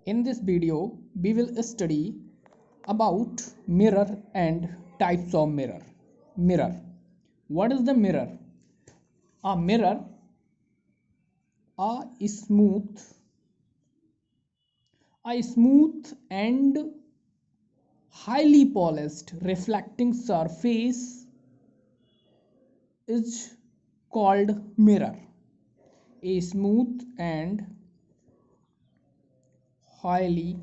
In this video, we will study about mirror and types of mirror. Mirror. What is the mirror? A mirror, a smooth and highly polished reflecting surface is called mirror. A smooth and highly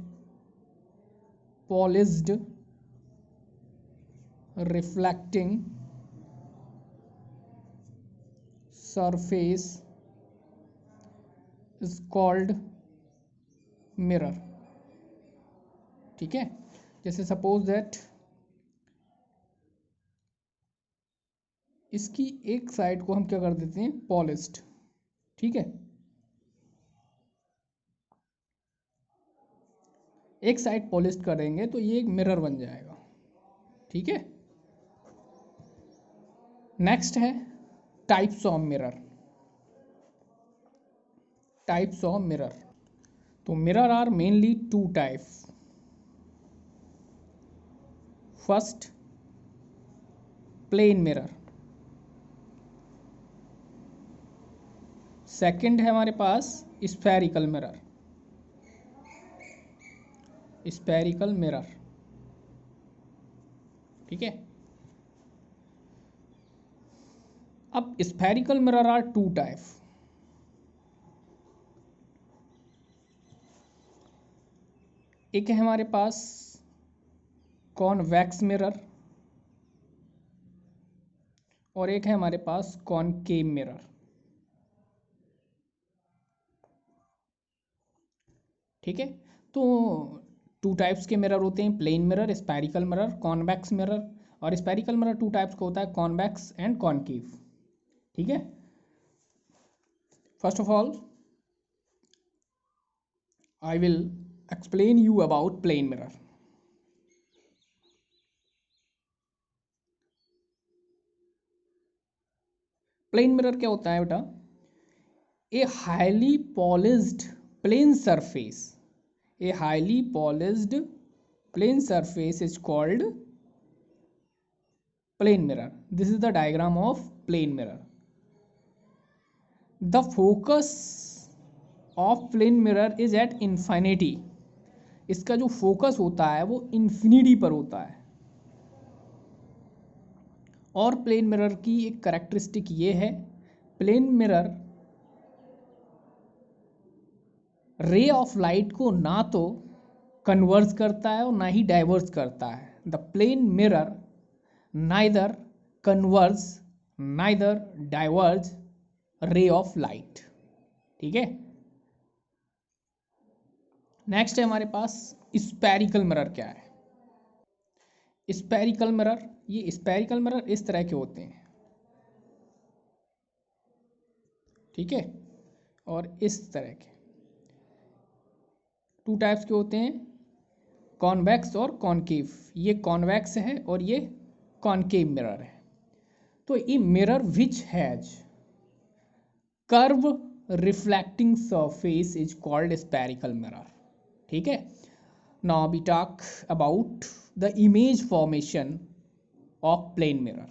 polished reflecting surface is called mirror. ठीक है, जैसे suppose that इसकी एक side को हम क्या कर देते हैं, पॉलिश्ड. ठीक है, एक साइड पॉलिश्ड करेंगे तो ये एक मिरर बन जाएगा. ठीक है, नेक्स्ट है types of mirror. Types of mirror. तो mirror are mainly two types. First, plane mirror. Second है हमारे पास स्फेरिकल मिरर. Spherical mirror. ठीक है, अब spherical mirror are two type. एक है हमारे पास कॉन्वेक्स मिरर और एक है हमारे पास कॉनकेव मिरर. ठीक है, तो टू टाइप्स के मिरर होते हैं, plane mirror, spherical mirror, convex mirror. और स्फेरिकल मिरर टू टाइप्स का होता है, कॉन्वेक्स एंड कॉनकेव. ठीक है, first of all I will explain you about plane mirror. Plane mirror क्या होता है बेटा? A highly polished plane surface. A highly polished plane surface is called plane mirror. This is the diagram of plane mirror. The focus of plane mirror is at infinity. इसका जो focus होता है वो infinity पर होता है. और plane mirror की एक कैरेक्टरिस्टिक ये है, plane mirror ray of light को ना तो कन्वर्स करता है और ना ही डाइवर्स करता है. The plane mirror neither converge neither diverge ray of light. ठीक है, नेक्स्ट है हमारे पास स्फेरिकल मिरर. क्या है स्फेरिकल मिरर? ये स्फेरिकल मिरर इस तरह के होते हैं. ठीक है, और इस तरह के टू टाइप्स के होते हैं, कॉन्वेक्स और कॉनकेव. ये कॉन्वेक्स है और ये कॉनकेव मिरर है. तो ये mirror which has curve reflecting surface is called spherical mirror. ठीक है, now we talk about the image formation of plane mirror.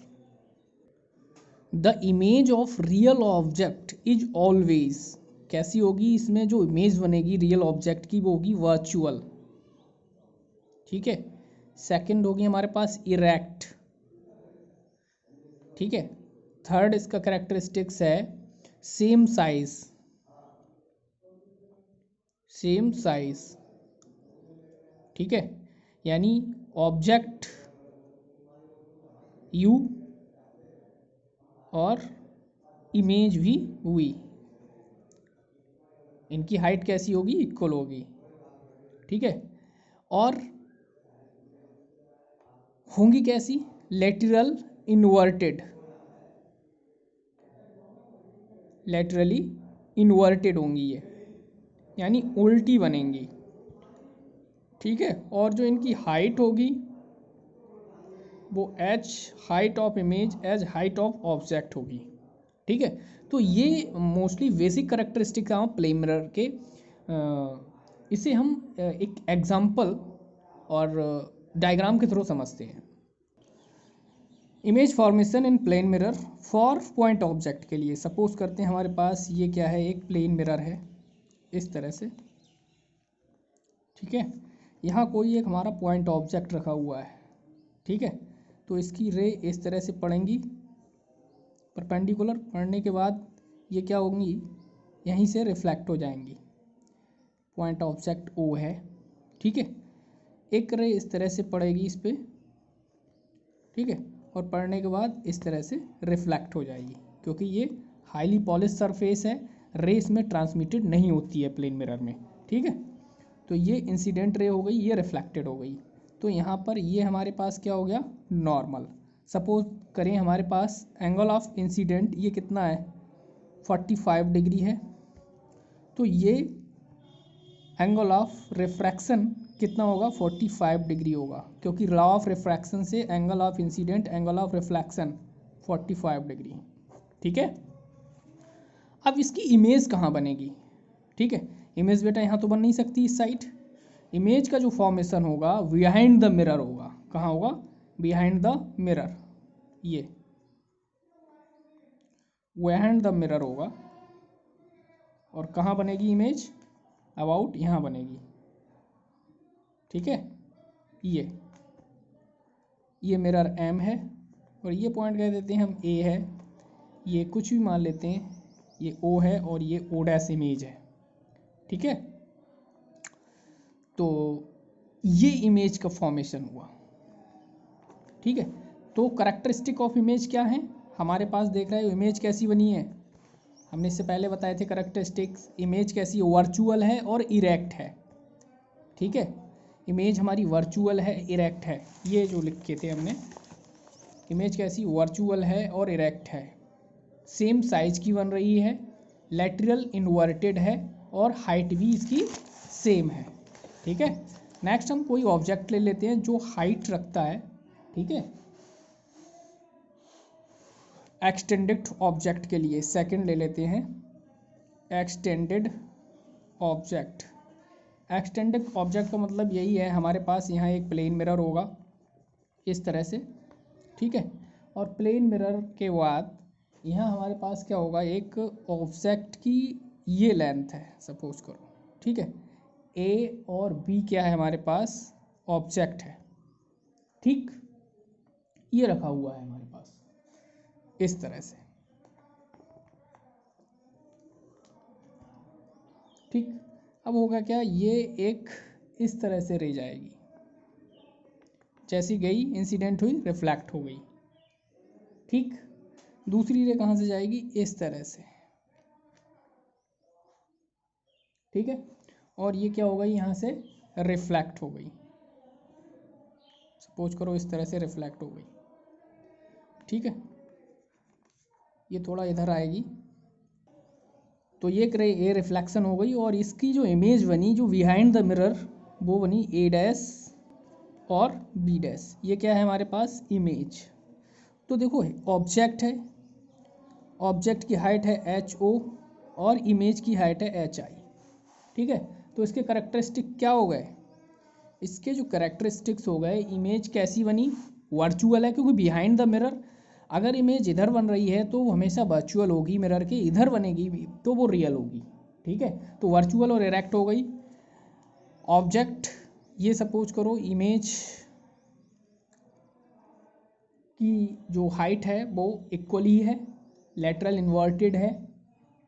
The image of real object is always, कैसी होगी? इसमें जो इमेज बनेगी रियल ऑब्जेक्ट की वो होगी वर्चुअल. ठीक है, सेकंड होगी हमारे पास इरेक्ट. ठीक है, थर्ड इसका कैरेक्टरिस्टिक्स है सेम साइज. Same size. ठीक है, यानी ऑब्जेक्ट यू और इमेज भी हुई, इनकी हाइट कैसी होगी? इक्वल होगी. ठीक है, और होंगी कैसी? Lateral inverted. लेटरली इन्वर्टेड होंगी ये, यानी उल्टी बनेंगी. ठीक है, और जो इनकी हाइट होगी वो as height of image as height of object होगी. ठीक है, तो ये मोस्टली बेसिक करेक्टरिस्टिक हैं प्लेन मिरर के इसे हम एक एग्जाम्पल और डायग्राम के थ्रू समझते हैं। Image formation in plane mirror for point object के लिए सपोज करते हैं हमारे पास ये क्या है, एक प्लेन मिरर है इस तरह से, ठीक है। यहाँ कोई एक हमारा पॉइंट ऑब्जेक्ट रखा हुआ है, ठीक है। तो इसकी रे इस तरह से पड़ेंगी परपेंडिकुलर, पड़ने के बाद ये क्या होंगी, यहीं से रिफ्लेक्ट हो जाएंगी। पॉइंट ऑब्जेक्ट ओ है, ठीक है। एक रे इस तरह से पड़ेगी इस पर, ठीक है, और पड़ने के बाद इस तरह से रिफ्लेक्ट हो जाएगी, क्योंकि ये हाईली पॉलिश सरफेस है, रे इसमें ट्रांसमिटेड नहीं होती है प्लेन मिरर में, ठीक है। तो ये इंसिडेंट रे हो गई, ये रिफ्लेक्टेड हो गई। तो यहाँ पर ये हमारे पास क्या हो गया, नॉर्मल। सपोज करें हमारे पास एंगल ऑफ इंसिडेंट ये कितना है, 45 डिग्री है। तो ये एंगल ऑफ रिफ्रैक्शन कितना होगा, 45 डिग्री होगा, क्योंकि लॉ ऑफ रिफ्रैक्शन से angle of incident angle of reflection 45 degree, ठीक है। अब इसकी इमेज कहाँ बनेगी, ठीक है। इमेज बेटा यहाँ तो बन नहीं सकती इस साइड। इमेज का जो फॉर्मेशन होगा बिहाइंड द मिरर होगा। कहाँ होगा, बिहाइंड द मिरर, ये बिहाइंड द मिरर होगा। और कहाँ बनेगी इमेज, अबाउट यहाँ बनेगी, ठीक है। ये मिरर एम है और ये पॉइंट कह देते हैं हम ए है, ये कुछ भी मान लेते हैं, ये ओ है और ये ओ डैश इमेज है, ठीक है। तो ये इमेज का फॉर्मेशन हुआ, ठीक है। तो करैक्टरिस्टिक ऑफ इमेज क्या है हमारे पास, देख रहे हो इमेज कैसी बनी है, हमने इससे पहले बताए थे करैक्टरिस्टिक्स। इमेज कैसी है, वर्चुअल है और इरेक्ट है, ठीक है। इमेज हमारी वर्चुअल है, इरेक्ट है, ये जो लिखे थे हमने, इमेज कैसी, वर्चुअल है और इरेक्ट है, सेम साइज की बन रही है, लैटरल इन्वर्टेड है और हाइट भी इसकी सेम है, ठीक है। नेक्स्ट हम कोई ऑब्जेक्ट ले लेते हैं जो हाइट रखता है, ठीक है। एक्सटेंडेड ऑब्जेक्ट के लिए सेकंड ले लेते हैं, एक्सटेंडेड ऑब्जेक्ट। एक्सटेंडेड ऑब्जेक्ट का मतलब यही है, हमारे पास यहाँ एक प्लेन मिरर होगा इस तरह से, ठीक है। और प्लेन मिरर के बाद यहाँ हमारे पास क्या होगा, एक ऑब्जेक्ट की ये लेंथ है सपोज करो, ठीक है। ए और बी क्या है हमारे पास, ऑब्जेक्ट है, ठीक। ये रखा हुआ है हमारे पास इस तरह से, ठीक। अब होगा क्या, ये एक इस तरह से रह जाएगी, जैसी गई इंसिडेंट हुई रिफ्लेक्ट हो गई, ठीक। दूसरी रे कहाँ से जाएगी, इस तरह से, ठीक है। और ये क्या हो गई, यहाँ से रिफ्लेक्ट हो गई, सपोज करो इस तरह से रिफ्लेक्ट हो गई, ठीक है। ये थोड़ा इधर आएगी, तो ये रिफ्लेक्शन हो गई और इसकी जो इमेज बनी, जो बिहाइंड द मिरर, वो बनी ए डैश और बी डैश। ये क्या है हमारे पास, इमेज। तो देखो ऑब्जेक्ट है, ऑब्जेक्ट की हाइट है एच ओ और इमेज की हाइट है एच आई, ठीक है। तो इसके करेक्टरिस्टिक क्या हो गए, इसके जो करेक्टरिस्टिक्स हो गए, इमेज कैसी बनी, वर्चुअल है, क्योंकि बिहाइंड द मिरर अगर इमेज इधर बन रही है तो वो हमेशा वर्चुअल होगी, मिरर के इधर बनेगी तो वो रियल होगी, ठीक है। तो वर्चुअल और इरेक्ट हो गई। ऑब्जेक्ट ये सपोज करो इमेज की जो हाइट है वो इक्वल ही है, लेटरल इन्वर्टेड है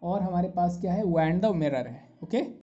और हमारे पास क्या है, वाइंड द मिरर है, ओके।